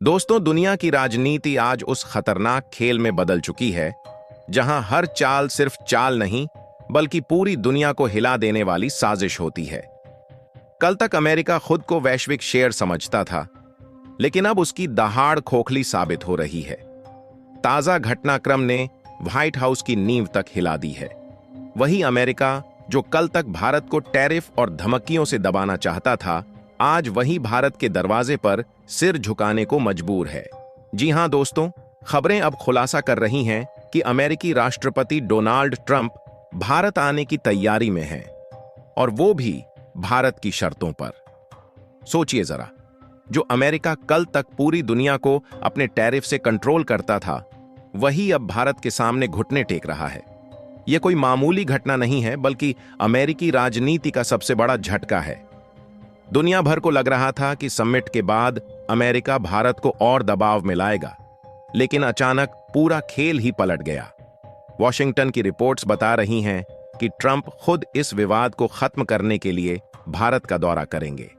दोस्तों, दुनिया की राजनीति आज उस खतरनाक खेल में बदल चुकी है जहां हर चाल सिर्फ चाल नहीं बल्कि पूरी दुनिया को हिला देने वाली साजिश होती है। कल तक अमेरिका खुद को वैश्विक शेर समझता था, लेकिन अब उसकी दहाड़ खोखली साबित हो रही है। ताजा घटनाक्रम ने व्हाइट हाउस की नींव तक हिला दी है। वही अमेरिका जो कल तक भारत को टैरिफ और धमकियों से दबाना चाहता था, आज वही भारत के दरवाजे पर सिर झुकाने को मजबूर है। जी हां दोस्तों, खबरें अब खुलासा कर रही हैं कि अमेरिकी राष्ट्रपति डोनाल्ड ट्रंप भारत आने की तैयारी में हैं, और वो भी भारत की शर्तों पर। सोचिए जरा, जो अमेरिका कल तक पूरी दुनिया को अपने टैरिफ से कंट्रोल करता था, वही अब भारत के सामने घुटने टेक रहा है। यह कोई मामूली घटना नहीं है, बल्कि अमेरिकी राजनीति का सबसे बड़ा झटका है। दुनिया भर को लग रहा था कि समिट के बाद अमेरिका भारत को और दबाव में लाएगा, लेकिन अचानक पूरा खेल ही पलट गया। वॉशिंगटन की रिपोर्ट्स बता रही हैं कि ट्रंप खुद इस विवाद को खत्म करने के लिए भारत का दौरा करेंगे।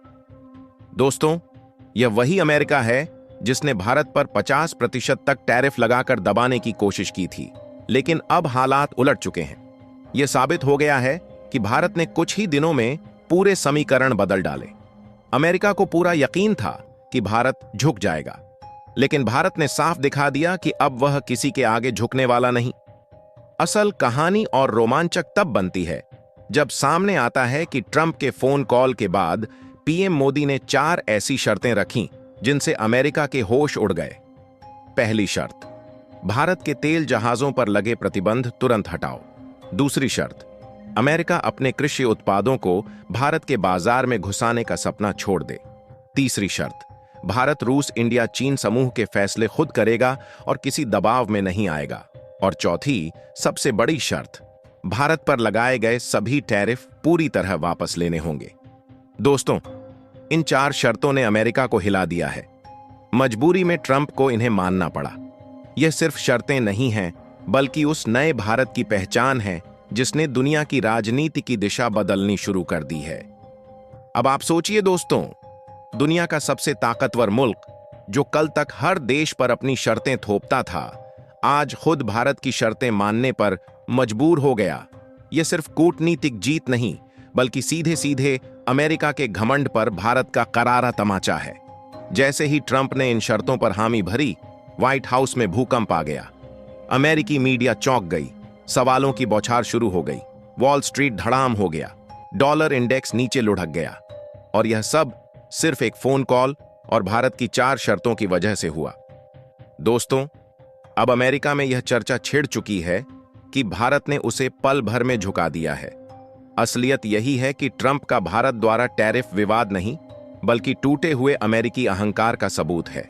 दोस्तों, यह वही अमेरिका है जिसने भारत पर 50% तक टैरिफ लगाकर दबाने की कोशिश की थी, लेकिन अब हालात उलट चुके हैं। यह साबित हो गया है कि भारत ने कुछ ही दिनों में पूरे समीकरण बदल डाले। अमेरिका को पूरा यकीन था कि भारत झुक जाएगा, लेकिन भारत ने साफ दिखा दिया कि अब वह किसी के आगे झुकने वाला नहीं। असल कहानी और रोमांचक तब बनती है जब सामने आता है कि ट्रंप के फोन कॉल के बाद पीएम मोदी ने 4 ऐसी शर्तें रखीं जिनसे अमेरिका के होश उड़ गए। पहली शर्त, भारत के तेल जहाजों पर लगे प्रतिबंध तुरंत हटाओ। दूसरी शर्त, अमेरिका अपने कृषि उत्पादों को भारत के बाजार में घुसाने का सपना छोड़ दे। तीसरी शर्त, भारत रूस इंडिया चीन समूह के फैसले खुद करेगा और किसी दबाव में नहीं आएगा। और चौथी, सबसे बड़ी शर्त, भारत पर लगाए गए सभी टैरिफ पूरी तरह वापस लेने होंगे। दोस्तों, इन 4 शर्तों ने अमेरिका को हिला दिया है। मजबूरी में ट्रंप को इन्हें मानना पड़ा। यह सिर्फ शर्तें नहीं हैं, बल्कि उस नए भारत की पहचान है जिसने दुनिया की राजनीति की दिशा बदलनी शुरू कर दी है। अब आप सोचिए दोस्तों, दुनिया का सबसे ताकतवर मुल्क जो कल तक हर देश पर अपनी शर्तें थोपता था, आज खुद भारत की शर्तें मानने पर मजबूर हो गया। यह सिर्फ कूटनीतिक जीत नहीं, बल्कि सीधे सीधे अमेरिका के घमंड पर भारत का करारा तमाचा है। जैसे ही ट्रंप ने इन शर्तों पर हामी भरी, व्हाइट हाउस में भूकंप आ गया। अमेरिकी मीडिया चौंक गई, सवालों की बौछार शुरू हो गई, वॉल स्ट्रीट धड़ाम हो गया, डॉलर इंडेक्स नीचे लुढ़क गया। और यह सब सिर्फ एक फोन कॉल और भारत की 4 शर्तों की वजह से हुआ। दोस्तों, अब अमेरिका में यह चर्चा छिड़ चुकी है कि भारत ने उसे पल भर में झुका दिया है। असलियत यही है कि ट्रंप का भारत द्वारा टैरिफ विवाद नहीं, बल्कि टूटे हुए अमेरिकी अहंकार का सबूत है।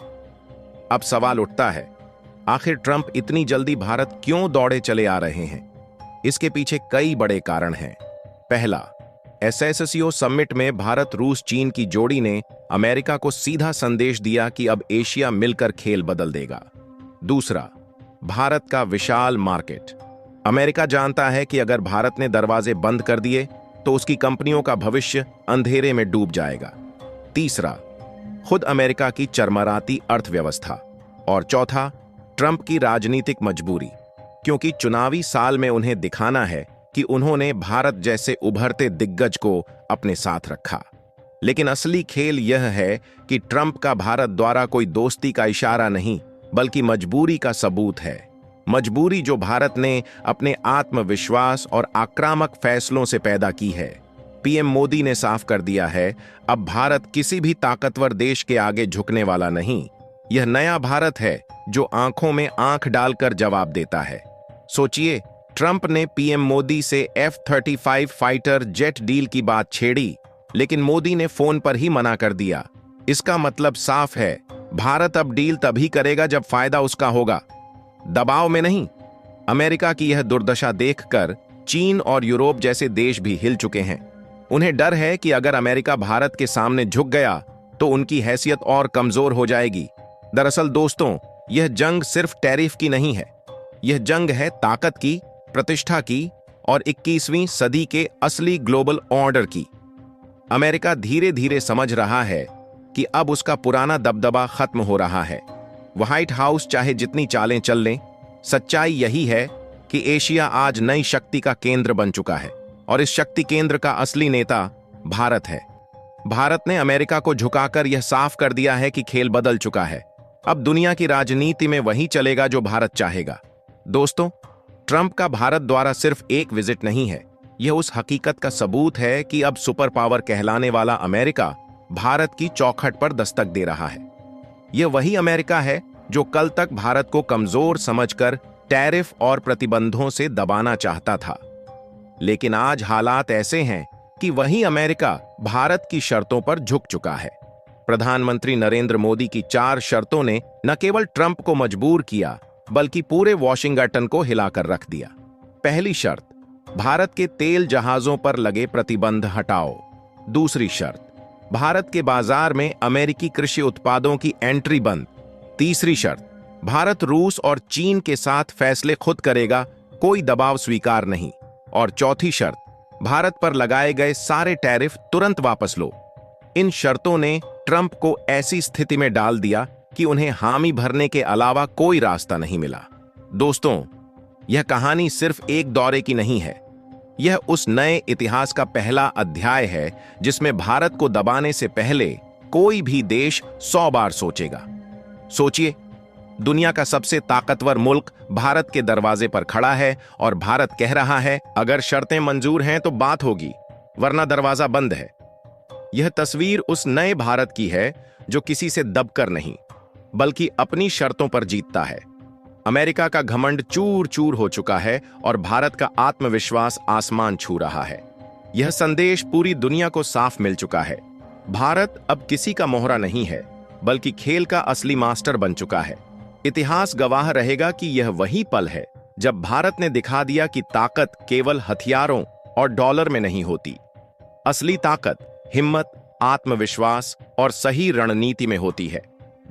अब सवाल उठता है, आखिर ट्रंप इतनी जल्दी भारत क्यों दौड़े चले आ रहे हैं? इसके पीछे कई बड़े कारण हैं। पहला, एससीओ समिट में भारत रूस चीन की जोड़ी ने अमेरिका को सीधा संदेश दिया कि अब एशिया मिलकर खेल बदल देगा। दूसरा, भारत का विशाल मार्केट। अमेरिका जानता है कि अगर भारत ने दरवाजे बंद कर दिए तो उसकी कंपनियों का भविष्य अंधेरे में डूब जाएगा। तीसरा, खुद अमेरिका की चरमराती अर्थव्यवस्था। और चौथा, ट्रंप की राजनीतिक मजबूरी, क्योंकि चुनावी साल में उन्हें दिखाना है कि उन्होंने भारत जैसे उभरते दिग्गज को अपने साथ रखा। लेकिन असली खेल यह है कि ट्रंप का भारत द्वारा कोई दोस्ती का इशारा नहीं, बल्कि मजबूरी का सबूत है। मजबूरी जो भारत ने अपने आत्मविश्वास और आक्रामक फैसलों से पैदा की है। पीएम मोदी ने साफ कर दिया है, अब भारत किसी भी ताकतवर देश के आगे झुकने वाला नहीं। यह नया भारत है जो आंखों में आंख डालकर जवाब देता है। सोचिए, ट्रंप ने पीएम मोदी से F-35 फाइटर जेट डील की बात छेड़ी, लेकिन मोदी ने फोन पर ही मना कर दिया। इसका मतलब साफ है, भारत अब डील तभी करेगा जब फायदा उसका होगा, दबाव में नहीं। अमेरिका की यह दुर्दशा देखकर चीन और यूरोप जैसे देश भी हिल चुके हैं। उन्हें डर है कि अगर अमेरिका भारत के सामने झुक गया तो उनकी हैसियत और कमजोर हो जाएगी। दरअसल दोस्तों, यह जंग सिर्फ टैरिफ की नहीं है, यह जंग है ताकत की, प्रतिष्ठा की और 21वीं सदी के असली ग्लोबल ऑर्डर की। अमेरिका धीरे धीरे समझ रहा है कि अब उसका पुराना दबदबा खत्म हो रहा है। व्हाइट हाउस चाहे जितनी चालें चल लें, सच्चाई यही है कि एशिया आज नई शक्ति का केंद्र बन चुका है और इस शक्ति केंद्र का असली नेता भारत है। भारत ने अमेरिका को झुकाकर यह साफ कर दिया है कि खेल बदल चुका है। अब दुनिया की राजनीति में वही चलेगा जो भारत चाहेगा। दोस्तों, ट्रंप का भारत द्वारा सिर्फ एक विजिट नहीं है, यह उस हकीकत का सबूत है कि अब सुपर पावर कहलाने वाला अमेरिका भारत की चौखट पर दस्तक दे रहा है। यह वही अमेरिका है जो कल तक भारत को कमजोर समझकर टैरिफ और प्रतिबंधों से दबाना चाहता था, लेकिन आज हालात ऐसे हैं कि वही अमेरिका भारत की शर्तों पर झुक चुका है। प्रधानमंत्री नरेंद्र मोदी की 4 शर्तों ने न केवल ट्रंप को मजबूर किया, बल्कि पूरे वॉशिंगटन को हिलाकर रख दिया। पहली शर्त, भारत के तेल जहाजों पर लगे प्रतिबंध हटाओ। दूसरी शर्त, भारत के बाजार में अमेरिकी कृषि उत्पादों की एंट्री बंद। तीसरी शर्त, भारत रूस और चीन के साथ फैसले खुद करेगा, कोई दबाव स्वीकार नहीं। और चौथी शर्त, भारत पर लगाए गए सारे टैरिफ तुरंत वापस लो। इन शर्तों ने ट्रंप को ऐसी स्थिति में डाल दिया कि उन्हें हामी भरने के अलावा कोई रास्ता नहीं मिला। दोस्तों, यह कहानी सिर्फ एक दौरे की नहीं है, यह उस नए इतिहास का पहला अध्याय है जिसमें भारत को दबाने से पहले कोई भी देश 100 बार सोचेगा। सोचिए, दुनिया का सबसे ताकतवर मुल्क भारत के दरवाजे पर खड़ा है और भारत कह रहा है, अगर शर्तें मंजूर हैं तो बात होगी, वरना दरवाजा बंद है। यह तस्वीर उस नए भारत की है जो किसी से दबकर नहीं, बल्कि अपनी शर्तों पर जीतता है। अमेरिका का घमंड चूर चूर हो चुका है और भारत का आत्मविश्वास आसमान छू रहा है। यह संदेश पूरी दुनिया को साफ मिल चुका है। भारत अब किसी का मोहरा नहीं है, बल्कि खेल का असली मास्टर बन चुका है। इतिहास गवाह रहेगा कि यह वही पल है जब भारत ने दिखा दिया कि ताकत केवल हथियारों और डॉलर में नहीं होती। असली ताकत हिम्मत, आत्मविश्वास और सही रणनीति में होती है।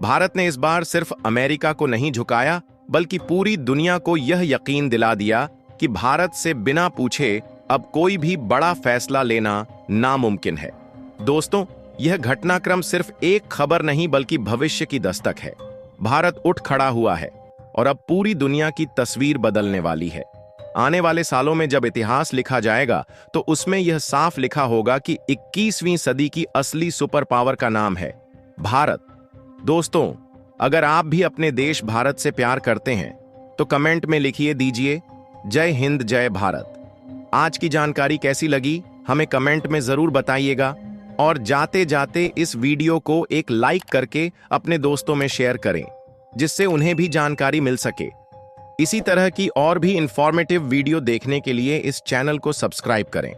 भारत ने इस बार सिर्फ अमेरिका को नहीं झुकाया, बल्कि पूरी दुनिया को यह यकीन दिला दिया कि भारत से बिना पूछे अब कोई भी बड़ा फैसला लेना नामुमकिन है। दोस्तों, यह घटनाक्रम सिर्फ एक खबर नहीं, बल्कि भविष्य की दस्तक है। भारत उठ खड़ा हुआ है और अब पूरी दुनिया की तस्वीर बदलने वाली है। आने वाले सालों में जब इतिहास लिखा जाएगा तो उसमें यह साफ लिखा होगा कि 21वीं सदी की असली सुपर पावर का नाम है भारत। दोस्तों, अगर आप भी अपने देश भारत से प्यार करते हैं तो कमेंट में लिखिए दीजिए जय हिंद, जय भारत। आज की जानकारी कैसी लगी हमें कमेंट में जरूर बताइएगा और जाते जाते इस वीडियो को एक लाइक करके अपने दोस्तों में शेयर करें, जिससे उन्हें भी जानकारी मिल सके। इसी तरह की और भी इंफॉर्मेटिव वीडियो देखने के लिए इस चैनल को सब्सक्राइब करें।